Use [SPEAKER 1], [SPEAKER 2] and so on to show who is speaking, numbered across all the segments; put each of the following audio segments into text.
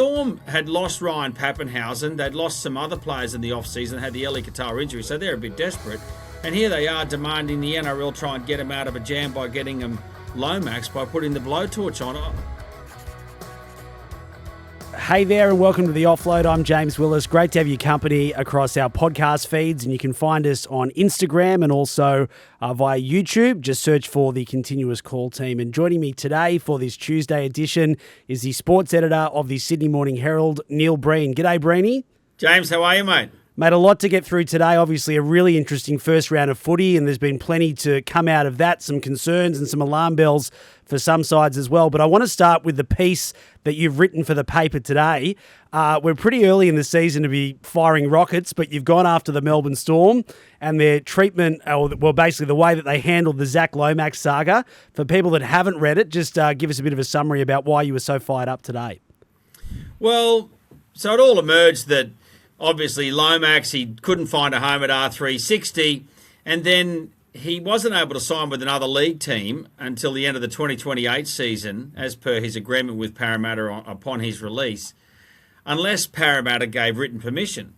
[SPEAKER 1] Storm had lost Ryan Pappenhausen. They'd lost some other players in the off-season, had the Eli Qatar injury, so they're a bit desperate. And here they are demanding the NRL try and get them out of a jam by getting them Lomax by putting the blowtorch on.
[SPEAKER 2] Hey there and welcome to The Offload. I'm James Willis. Great to have your company across our podcast feeds, and you can find us on Instagram and also via YouTube. Just search for the Continuous Call team. And joining me today for this Tuesday edition is the sports editor of the Sydney Morning Herald, Neil Breen. G'day, Breeny.
[SPEAKER 1] James, how are you, mate?
[SPEAKER 2] Mate, a lot to get through today. Obviously, a really interesting first round of footy, and there's been plenty to come out of that, some concerns and some alarm bells for some sides as well. But I want to start with the piece that you've written for the paper today. We're pretty early in the season to be firing rockets, but you've gone after the Melbourne Storm and their treatment, well, basically the way that they handled the Zac Lomax saga. For people that haven't read it, just give us a bit of a summary about why you were so fired up today.
[SPEAKER 1] Well, so it all emerged that obviously Lomax, he couldn't find a home at R360, and then he wasn't able to sign with another league team until the end of the 2028 season, as per his agreement with Parramatta upon his release, unless Parramatta gave written permission.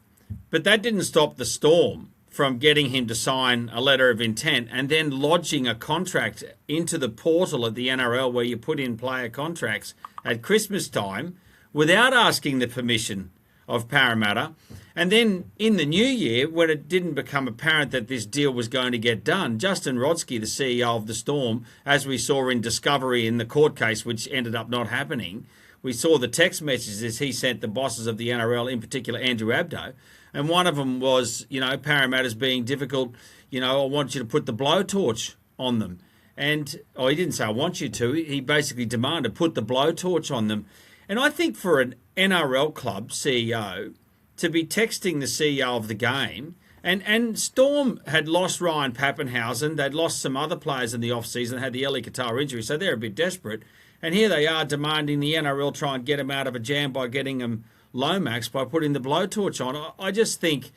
[SPEAKER 1] But that didn't stop the Storm from getting him to sign a letter of intent and then lodging a contract into the portal at the NRL where you put in player contracts at Christmas time without asking the permission of Parramatta. And then in the new year, when it didn't become apparent that this deal was going to get done, Justin Rodski, the CEO of the Storm, as we saw in Discovery in the court case, which ended up not happening, we saw the text messages he sent the bosses of the NRL, in particular Andrew Abdo, and one of them was, Parramatta's being difficult, I want you to put the blowtorch on them. And, he didn't say I want you to, he basically demanded put the blowtorch on them. And I think for an NRL club CEO to be texting the CEO of the game, and Storm had lost Ryan Pappenhausen, they'd lost some other players in the off-season, had the Eli Qatar injury, so they're a bit desperate. And here they are demanding the NRL try and get them out of a jam by getting them Lomax by putting the blowtorch on. I just think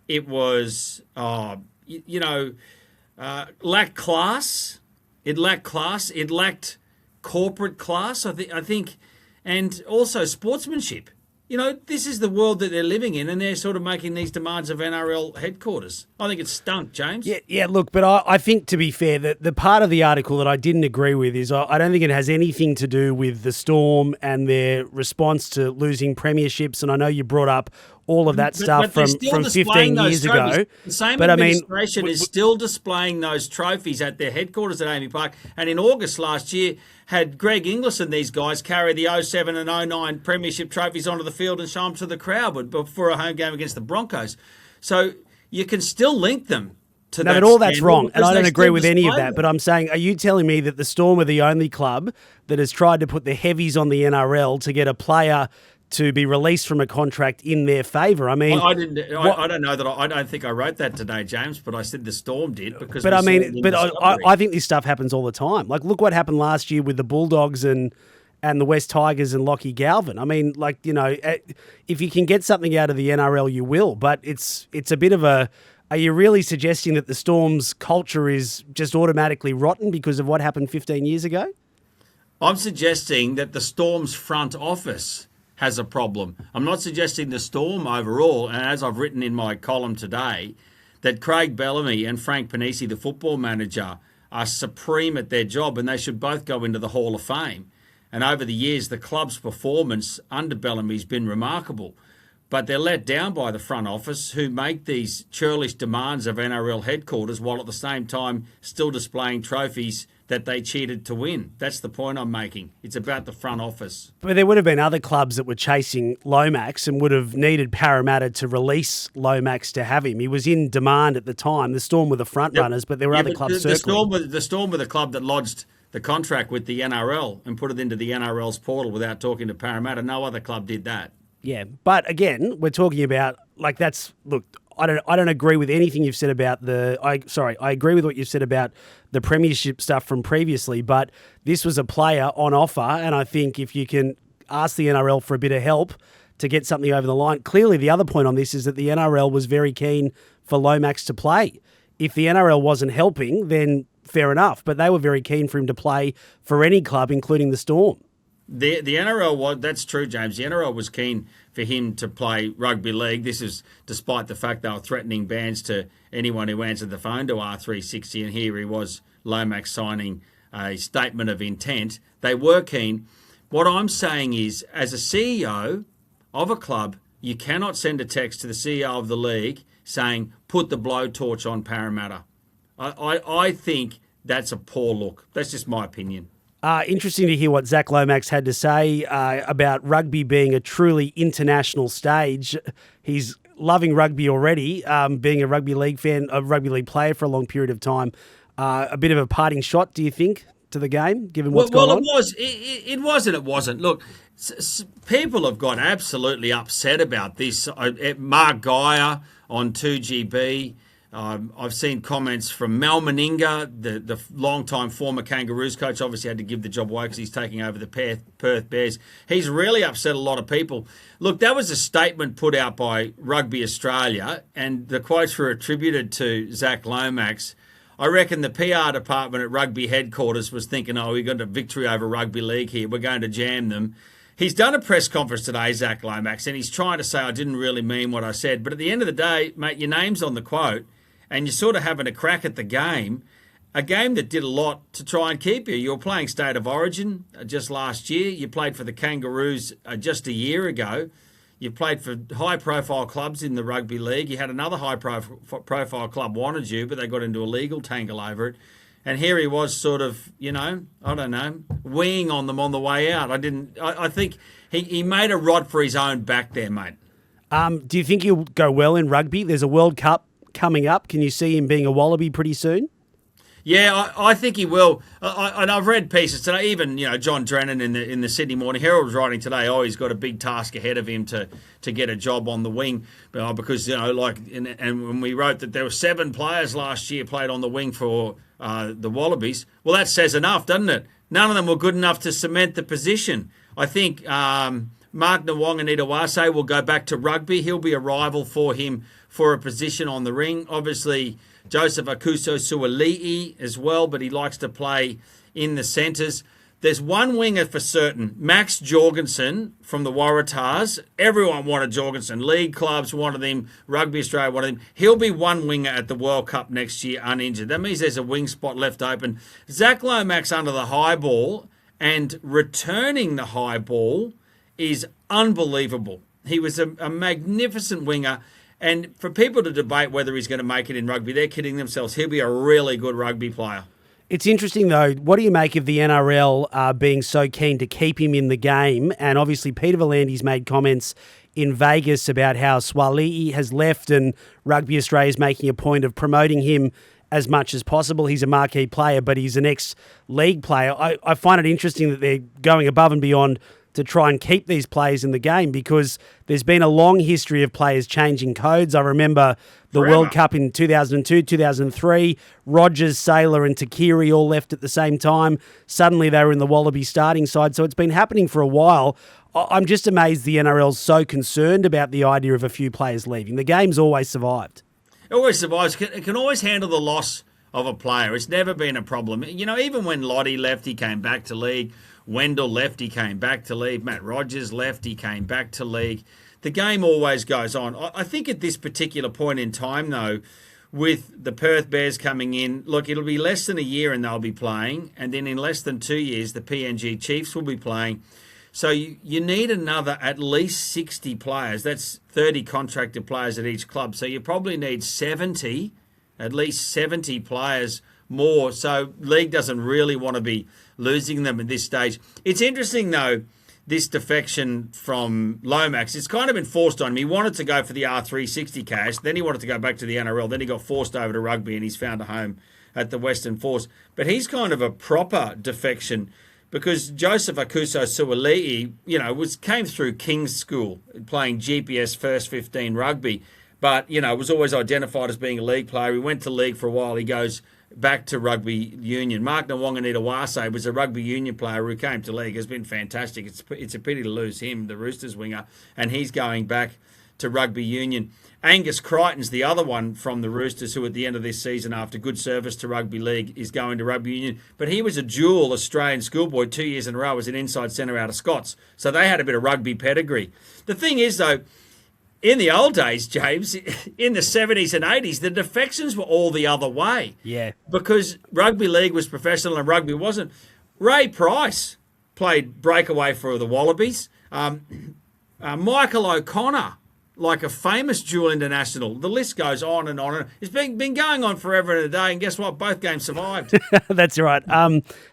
[SPEAKER 1] it was, lacked class. It lacked class. It lacked corporate class. I think. And also sportsmanship. This is the world that they're living in, and they're sort of making these demands of NRL headquarters. I think it's stunk, James.
[SPEAKER 2] Yeah. Look, but I think, to be fair, that the part of the article that I didn't agree with is I don't think it has anything to do with the Storm and their response to losing premierships. And I know you brought up all of that stuff from 15 years ago.
[SPEAKER 1] The same administration is still displaying those trophies at their headquarters at Amy Park. And in August last year, had Greg Inglis and these guys carry the 07 and 09 premiership trophies onto the field and show them to the crowd before a home game against the Broncos. So you can still link them to that.
[SPEAKER 2] No, but all that's wrong, and I don't agree with any of that. But I'm saying, are you telling me that the Storm are the only club that has tried to put the heavies on the NRL to get a player to be released from a contract in their favour? I mean,
[SPEAKER 1] I don't know that. I don't think I wrote that today, James. But I said the Storm did because.
[SPEAKER 2] But I think this stuff happens all the time. Like, look what happened last year with the Bulldogs and the West Tigers and Lachie Galvin. I mean, if you can get something out of the NRL, you will. But it's a bit of a. Are you really suggesting that the Storm's culture is just automatically rotten because of what happened 15 years ago?
[SPEAKER 1] I'm suggesting that the Storm's front office has a problem. I'm not suggesting the Storm overall, and as I've written in my column today, that Craig Bellamy and Frank Panisi, the football manager, are supreme at their job, and they should both go into the Hall of Fame. And over the years, the club's performance under Bellamy's been remarkable. But they're let down by the front office, who make these churlish demands of NRL headquarters while at the same time still displaying trophies that they cheated to win. That's the point I'm making. It's about the front office.
[SPEAKER 2] But there would have been other clubs that were chasing Lomax and would have needed Parramatta to release Lomax to have him. He was in demand at the time. The Storm were the front runners, but there were other clubs circling.
[SPEAKER 1] The Storm were the club that lodged the contract with the NRL and put it into the NRL's portal without talking to Parramatta. No other club did that.
[SPEAKER 2] Yeah, but again, we're talking about, I don't agree with anything you've said about I agree with what you've said about the premiership stuff from previously, but this was a player on offer, and I think if you can ask the NRL for a bit of help to get something over the line. Clearly, the other point on this is that the NRL was very keen for Lomax to play. If the NRL wasn't helping, then fair enough, but they were very keen for him to play for any club, including the Storm.
[SPEAKER 1] The NRL was, that's true, James. The NRL was keen for him to play rugby league. This is despite the fact they were threatening bans to anyone who answered the phone to R360, and here he was, Lomax, signing a statement of intent. They were keen. What I'm saying is, as a CEO of a club, you cannot send a text to the CEO of the league saying, put the blowtorch on Parramatta. I think that's a poor look. That's just my opinion.
[SPEAKER 2] Interesting to hear what Zac Lomax had to say about rugby being a truly international stage. He's loving rugby already, being a rugby league fan, a rugby league player for a long period of time. A bit of a parting shot, do you think, to the game, given what's going on?
[SPEAKER 1] It was and it wasn't. Look, people have got absolutely upset about this. Mark Geyer on 2GB. I've seen comments from Mal Meninga, the long-time former Kangaroos coach, obviously had to give the job away because he's taking over the Perth Bears. He's really upset a lot of people. Look, that was a statement put out by Rugby Australia, and the quotes were attributed to Zac Lomax. I reckon the PR department at rugby headquarters was thinking, we got a victory over rugby league here. We're going to jam them. He's done a press conference today, Zac Lomax, and he's trying to say, I didn't really mean what I said. But at the end of the day, mate, your name's on the quote, and you're sort of having a crack at the game, a game that did a lot to try and keep you. You were playing State of Origin just last year. You played for the Kangaroos just a year ago. You played for high-profile clubs in the rugby league. You had another high-profile club wanted you, but they got into a legal tangle over it. And here he was sort of, weeing on them on the way out. I think he made a rod for his own back there, mate.
[SPEAKER 2] Do you think he'll go well in rugby? There's a World Cup coming up. Can you see him being a Wallaby pretty soon?
[SPEAKER 1] Yeah, I think he will. And I've read pieces today. Even John Drennan in the Sydney Morning Herald was writing today. He's got a big task ahead of him to get a job on the wing, because and when we wrote that there were 7 players last year played on the wing for the Wallabies. Well, that says enough, doesn't it? None of them were good enough to cement the position. I think Mark Nawonga-Nitawase will go back to rugby. He'll be a rival for him for a position on the ring. Obviously, Joseph Akuso-Suali'i as well, but he likes to play in the centres. There's one winger for certain, Max Jorgensen from the Waratahs. Everyone wanted Jorgensen. League clubs wanted him. Rugby Australia wanted him. He'll be one winger at the World Cup next year, uninjured. That means there's a wing spot left open. Zac Lomax under the high ball and returning the high ball is unbelievable. He was a magnificent winger. And for people to debate whether he's going to make it in rugby, they're kidding themselves. He'll be a really good rugby player.
[SPEAKER 2] It's interesting, though. What do you make of the NRL being so keen to keep him in the game? And obviously, Peter V'landys made comments in Vegas about how Suali'i has left and Rugby Australia is making a point of promoting him as much as possible. He's a marquee player, but he's an ex-league player. I find it interesting that they're going above and beyond to try and keep these players in the game, because there's been a long history of players changing codes. I remember the World Cup in 2002, 2003, Rogers, Saylor and Takiri all left at the same time. Suddenly they were in the Wallaby starting side. So it's been happening for a while. I'm just amazed the NRL's so concerned about the idea of a few players leaving. The game's always survived.
[SPEAKER 1] It always survives. It can always handle the loss of a player. It's never been a problem. Even when Lottie left, he came back to league. Wendell left, he came back to league. Matt Rogers left, he came back to league. The game always goes on. I think at this particular point in time, though, with the Perth Bears coming in, look, it'll be less than a year and they'll be playing. And then in less than 2 years, the PNG Chiefs will be playing. So you need another at least 60 players. That's 30 contracted players at each club. So you probably need at least 70 players more. So league doesn't really want to be losing them at this stage. It's interesting, though, this defection from Lomax. It's kind of been forced on him. He wanted to go for the R360 cash. Then he wanted to go back to the NRL. Then he got forced over to rugby and he's found a home at the Western Force. But he's kind of a proper defection because Joseph Akuso-Suali'i, came through King's School playing GPS First 15 rugby. But, was always identified as being a league player. He went to league for a while. He goes back to rugby union. Mark Nawonga-Nitawase was a rugby union player who came to league. Has been fantastic. It's a pity to lose him, the Roosters winger, and he's going back to rugby union. Angus Crichton's the other one from the Roosters who at the end of this season, after good service to rugby league, is going to rugby union. But he was a dual Australian schoolboy 2 years in a row as an inside centre out of Scots. So they had a bit of rugby pedigree. The thing is, though, in the old days, James, in the 70s and 80s, the defections were all the other way.
[SPEAKER 2] Yeah.
[SPEAKER 1] Because rugby league was professional and rugby wasn't. Ray Price played breakaway for the Wallabies. Michael O'Connor, like a famous dual international. The list goes on and on. It's been going on forever and a day, and guess what? Both games survived.
[SPEAKER 2] That's right.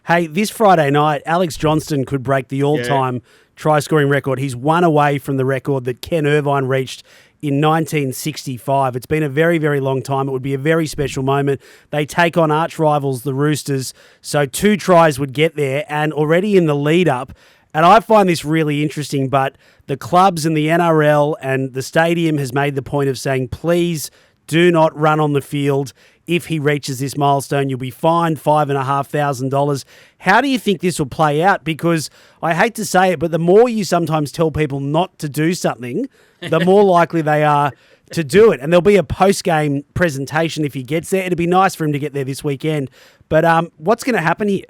[SPEAKER 2] Hey, this Friday night, Alex Johnston could break the all-time try-scoring record. He's one away from the record that Ken Irvine reached in 1965. It's been a very, very long time. It would be a very special moment. They take on arch rivals, the Roosters, so 2 tries would get there, and already in the lead-up, and I find this really interesting, but the clubs and the NRL and the stadium has made the point of saying, please do not run on the field. If he reaches this milestone, you'll be fined $5,500. How do you think this will play out? Because I hate to say it, but the more you sometimes tell people not to do something, the more likely they are to do it. And there'll be a post-game presentation if he gets there. It'd be nice for him to get there this weekend. But what's going to happen here?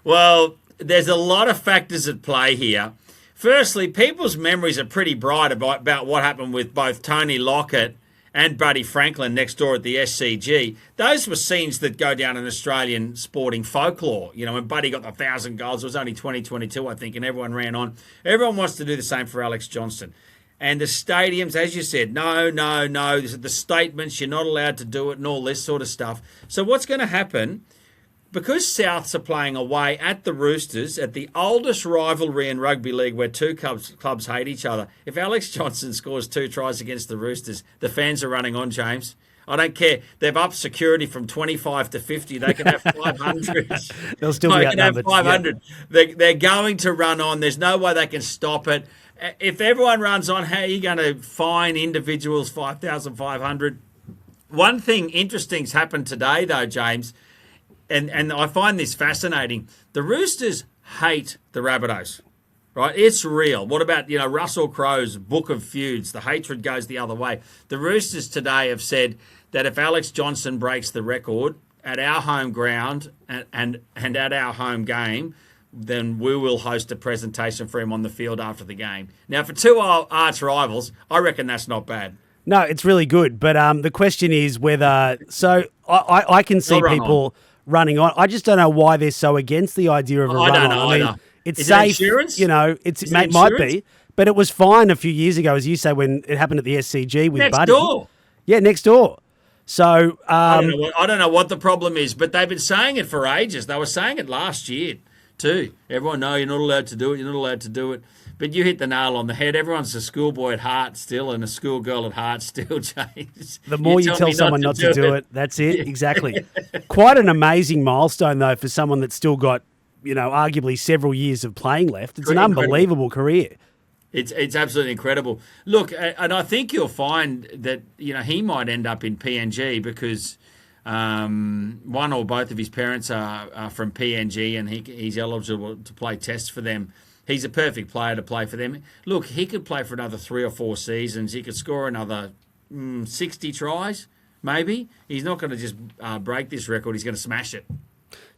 [SPEAKER 1] Well, there's a lot of factors at play here. Firstly, people's memories are pretty bright about what happened with both Tony Lockett and Buddy Franklin next door at the SCG. Those were scenes that go down in Australian sporting folklore. You know, when Buddy got the 1,000 goals, it was only 2022, I think, and everyone ran on. Everyone wants to do the same for Alex Johnston. And the stadiums, as you said, no, the statements, you're not allowed to do it and all this sort of stuff. So what's going to happen? Because Souths are playing away at the Roosters, at the oldest rivalry in rugby league where 2 clubs hate each other, if Alex Johnston scores 2 tries against the Roosters, the fans are running on, James. I don't care. They've upped security from 25 to 50. They can have 500.
[SPEAKER 2] They'll still be outnumbered.
[SPEAKER 1] They can have 500. Yeah. They're going to run on. There's no way they can stop it. If everyone runs on, how are you going to fine individuals 5,500? One thing interesting's happened today, though, James, and I find this fascinating. The Roosters hate the Rabbitohs, right? It's real. What about, Russell Crowe's Book of Feuds? The hatred goes the other way. The Roosters today have said that if Alex Johnston breaks the record at our home ground and at our home game, then we will host a presentation for him on the field after the game. Now, for 2 arch rivals, I reckon that's not bad.
[SPEAKER 2] No, it's really good. But the question is whether... So I can see people running on. I just don't know why they're so against the idea of a run-on. I mean, it's
[SPEAKER 1] is
[SPEAKER 2] safe.
[SPEAKER 1] It insurance?
[SPEAKER 2] It might be. But it was fine a few years ago, as you say, when it happened at the SCG with Buddy.
[SPEAKER 1] Next door.
[SPEAKER 2] Yeah, next door. So...
[SPEAKER 1] I don't know what the problem is, but they've been saying it for ages. They were saying it last year too. Everyone, no, you're not allowed to do it. You're not allowed to do it. But you hit the nail on the head. Everyone's a schoolboy at heart still and a schoolgirl at heart still, James.
[SPEAKER 2] The more you tell someone not to do it, that's it. Exactly. Quite an amazing milestone, though, for someone that's still got, arguably several years of playing left. It's an unbelievable career.
[SPEAKER 1] It's absolutely incredible. Look, and I think you'll find that, he might end up in PNG because one or both of his parents are from PNG and he's eligible to play tests for them. He's a perfect player to play for them. Look, he could play for another 3 or 4 seasons. He could score another 60 tries, maybe. He's not going to just break this record. He's going to smash it.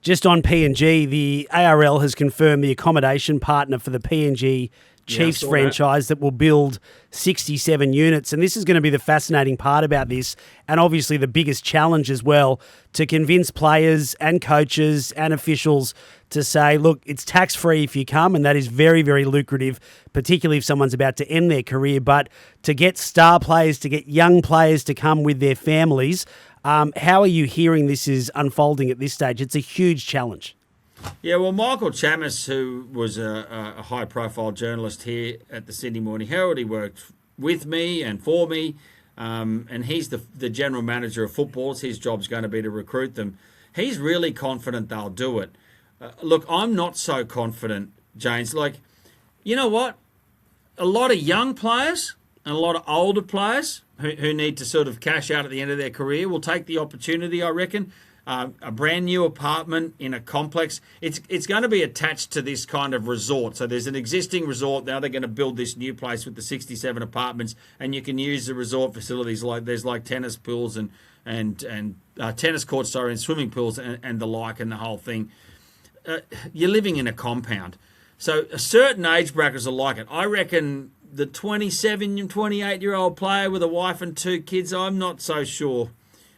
[SPEAKER 2] Just on PNG, the ARL has confirmed the accommodation partner for the PNG Chiefs franchise that will build 67 units. And this is going to be the fascinating part about this, and obviously the biggest challenge as well, to convince players and coaches and officials to say, look, it's tax-free if you come, and that is very, very lucrative, particularly if someone's about to end their career. But to get star players, to get young players to come with their families, how are you hearing this is unfolding at this stage? It's a huge challenge.
[SPEAKER 1] Yeah, well, Michael Chammas, who was a high-profile journalist here at the Sydney Morning Herald, he worked with me and for me, and he's the general manager of footballs. His job's going to be to recruit them. He's really confident they'll do it. Look, I'm not so confident, James. Like, you know what? A lot of young players and a lot of older players who need to sort of cash out at the end of their career will take the opportunity, I reckon. a brand new apartment in a complex. It's going to be attached to this kind of resort. So there's an existing resort. Now they're going to build this new place with the 67 apartments, and you can use the resort facilities there's tennis pools and tennis courts, and swimming pools and the like and the whole thing. You're living in a compound. So a certain age brackets are like it. I reckon the 27, 28-year-old player with a wife and 2 kids, I'm not so sure.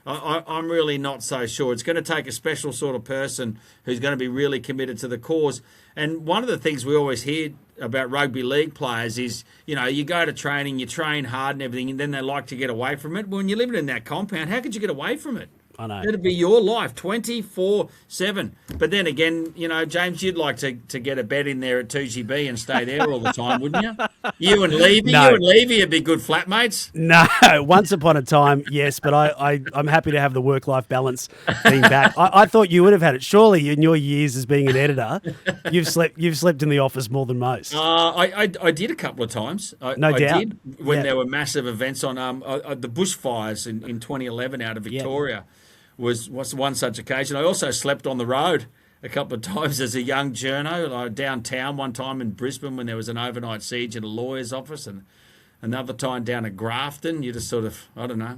[SPEAKER 1] I'm really not so sure. It's going to take a special sort of person who's going to be really committed to the cause. And one of the things we always hear about rugby league players is, you go to training, you train hard and everything, and then they like to get away from it. Well, when you're living in that compound, how could you get away from it?
[SPEAKER 2] I know.
[SPEAKER 1] It'd be your life, 24/7. But then again, James, you'd like to get a bed in there at 2GB and stay there all the time, wouldn't you? You and Levy would be good flatmates.
[SPEAKER 2] No, once upon a time, yes, but I'm happy to have the work-life balance being back. I thought you would have had it. Surely, in your years as being an editor, you've slept in the office more than most.
[SPEAKER 1] I did a couple of times.
[SPEAKER 2] No doubt.
[SPEAKER 1] I did when there were massive events on the bushfires in 2011 out of Victoria. Was one such occasion. I also slept on the road a couple of times as a young journo, downtown one time in Brisbane when there was an overnight siege at a lawyer's office, and another time down at Grafton. You just sort of,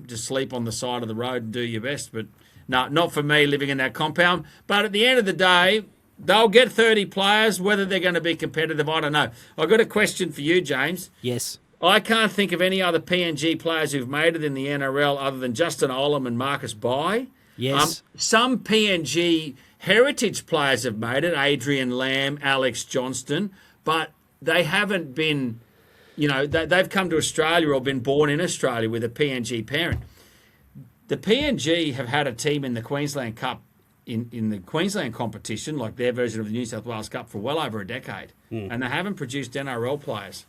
[SPEAKER 1] just sleep on the side of the road and do your best. But no, not for me living in that compound. But at the end of the day, they'll get 30 players. Whether they're going to be competitive, I don't know. I've got a question for you, James.
[SPEAKER 2] Yes.
[SPEAKER 1] I can't think of any other PNG players who've made it in the NRL other than Justin Olam and Marcus Bai.
[SPEAKER 2] Yes.
[SPEAKER 1] Some PNG heritage players have made it, Adrian Lamb, Alex Johnston, but they haven't been, they've come to Australia or been born in Australia with a PNG parent. The PNG have had a team in the Queensland Cup, in the Queensland competition, like their version of the New South Wales Cup, for well over a decade, and they haven't produced NRL players.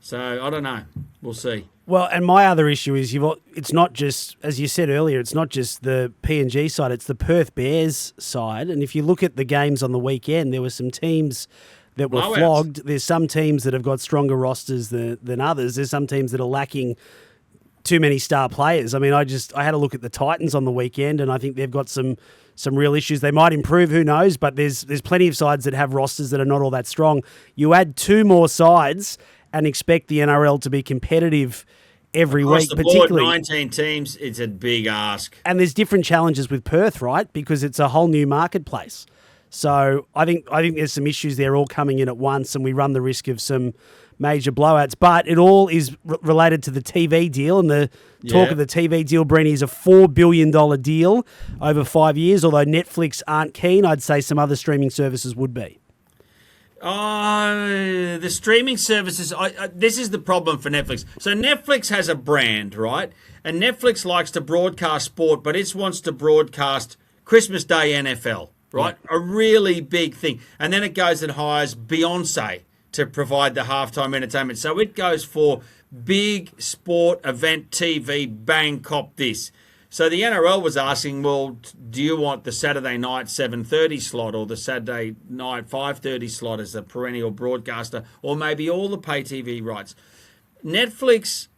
[SPEAKER 1] So, I don't know. We'll see.
[SPEAKER 2] Well, and my other issue is it's not just, as you said earlier, it's not just the PNG side, it's the Perth Bears side. And if you look at the games on the weekend, there were some teams that were flogged. There's some teams that have got stronger rosters than others. There's some teams that are lacking too many star players. I mean, I had a look at the Titans on the weekend, and I think they've got some real issues. They might improve, who knows, but there's plenty of sides that have rosters that are not all that strong. You add 2 more sides and expect the NRL to be competitive every week, particularly
[SPEAKER 1] 19 teams. It's a big ask,
[SPEAKER 2] and there's different challenges with Perth, right? Because it's a whole new marketplace. So I think there's some issues there all coming in at once, and we run the risk of some major blowouts. But it all is related to the TV deal, and the talk of the TV deal, Breen, is a $4 billion deal over 5 years. Although Netflix aren't keen, I'd say some other streaming services would be.
[SPEAKER 1] The streaming services, this is the problem for Netflix. So Netflix has a brand, right? And Netflix likes to broadcast sport, but it wants to broadcast Christmas Day NFL, right? Yeah. A really big thing. And then it goes and hires Beyonce to provide the halftime entertainment. So it goes for big sport event TV, bang, cop this. So the NRL was asking, well, do you want the Saturday night 7:30 slot or the Saturday night 5:30 slot as a perennial broadcaster, or maybe all the pay TV rights? Netflix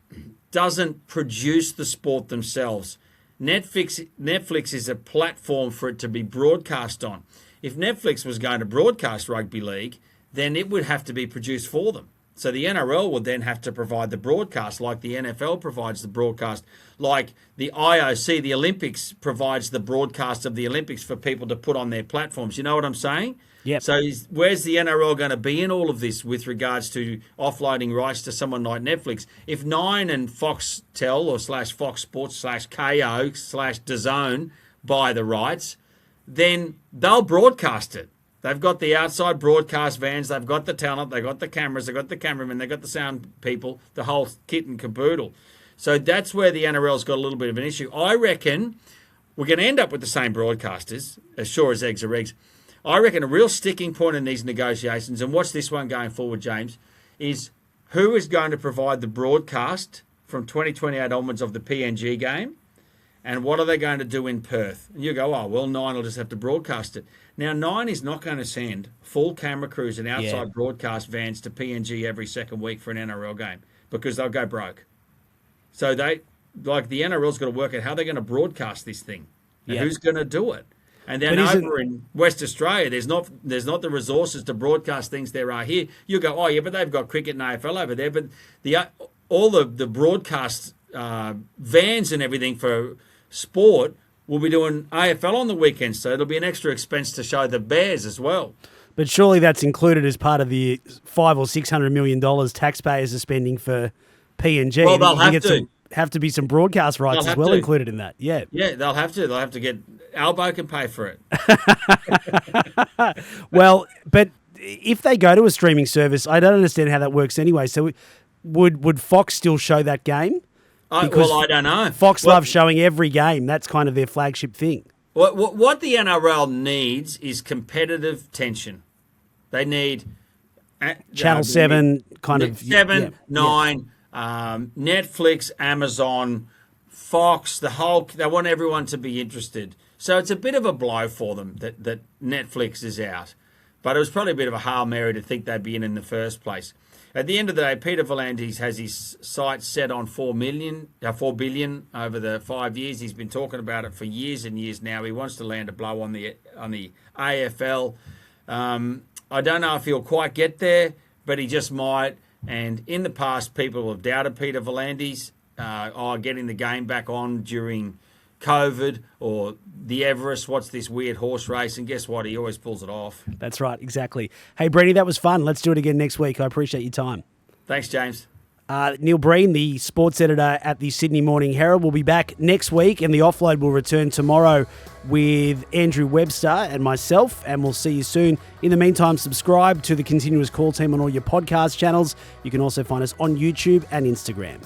[SPEAKER 1] doesn't produce the sport themselves. Netflix is a platform for it to be broadcast on. If Netflix was going to broadcast rugby league, then it would have to be produced for them. So the NRL would then have to provide the broadcast, like the NFL provides the broadcast, like the IOC, the Olympics, provides the broadcast of the Olympics for people to put on their platforms. You know what I'm saying?
[SPEAKER 2] Yep.
[SPEAKER 1] So where's the NRL going to be in all of this with regards to offloading rights to someone like Netflix? If Nine and Foxtel or /Fox Sports /KO /DAZN buy the rights, then they'll broadcast it. They've got the outside broadcast vans, they've got the talent, they've got the cameras, they've got the cameramen, they've got the sound people, the whole kit and caboodle. So that's where the NRL's got a little bit of an issue. I reckon we're going to end up with the same broadcasters, as sure as eggs are eggs. I reckon a real sticking point in these negotiations, and watch this one going forward, James, is who is going to provide the broadcast from 2028 onwards of the PNG game, and what are they going to do in Perth? And you go, oh, well, Nine will just have to broadcast it. Now, Nine is not going to send full camera crews and outside broadcast vans to PNG every second week for an NRL game because they'll go broke. So the NRL's got to work out how they're going to broadcast this thing and who's going to do it. And then over in West Australia, there's not the resources to broadcast things there are here. You go, oh yeah, but they've got cricket and AFL over there. But all the broadcast vans and everything for sport will be doing AFL on the weekends, so it'll be an extra expense to show the Bears as well.
[SPEAKER 2] But surely that's included as part of the $500 or $600 million taxpayers are spending for PNG.
[SPEAKER 1] Well, they'll
[SPEAKER 2] have to be some broadcast rights as well included in that. Yeah.
[SPEAKER 1] Yeah, they'll have to. They'll have to get Albo can pay for it.
[SPEAKER 2] Well, but if they go to a streaming service, I don't understand how that works anyway. So would Fox still show that game?
[SPEAKER 1] I don't know.
[SPEAKER 2] Fox loves showing every game. That's kind of their flagship thing.
[SPEAKER 1] What the NRL needs is competitive tension. They need
[SPEAKER 2] Channel 7, kind of
[SPEAKER 1] 7, 9, Netflix, Amazon, Fox. They want everyone to be interested. So it's a bit of a blow for them that Netflix is out. But it was probably a bit of a Hail Mary to think they'd be in the first place. At the end of the day, Peter V'landys has his sights set on $4 billion over the 5 years. He's been talking about it for years and years now. He wants to land a blow on the AFL. I don't know if he'll quite get there, but he just might. And in the past, people have doubted Peter V'landys, getting the game back on during COVID or the Everest. What's this weird horse race? And guess what? He always pulls it off.
[SPEAKER 2] That's right, exactly. Hey, Brady, that was fun. Let's do it again next week. I appreciate your time.
[SPEAKER 1] Thanks, James.
[SPEAKER 2] Neil Breen, the sports editor at the Sydney Morning Herald, will be back next week, and the Offload will return tomorrow with Andrew Webster and myself, and we'll see you soon. In the meantime, subscribe to the Continuous Call team on all your podcast channels. You can also find us on YouTube and Instagram.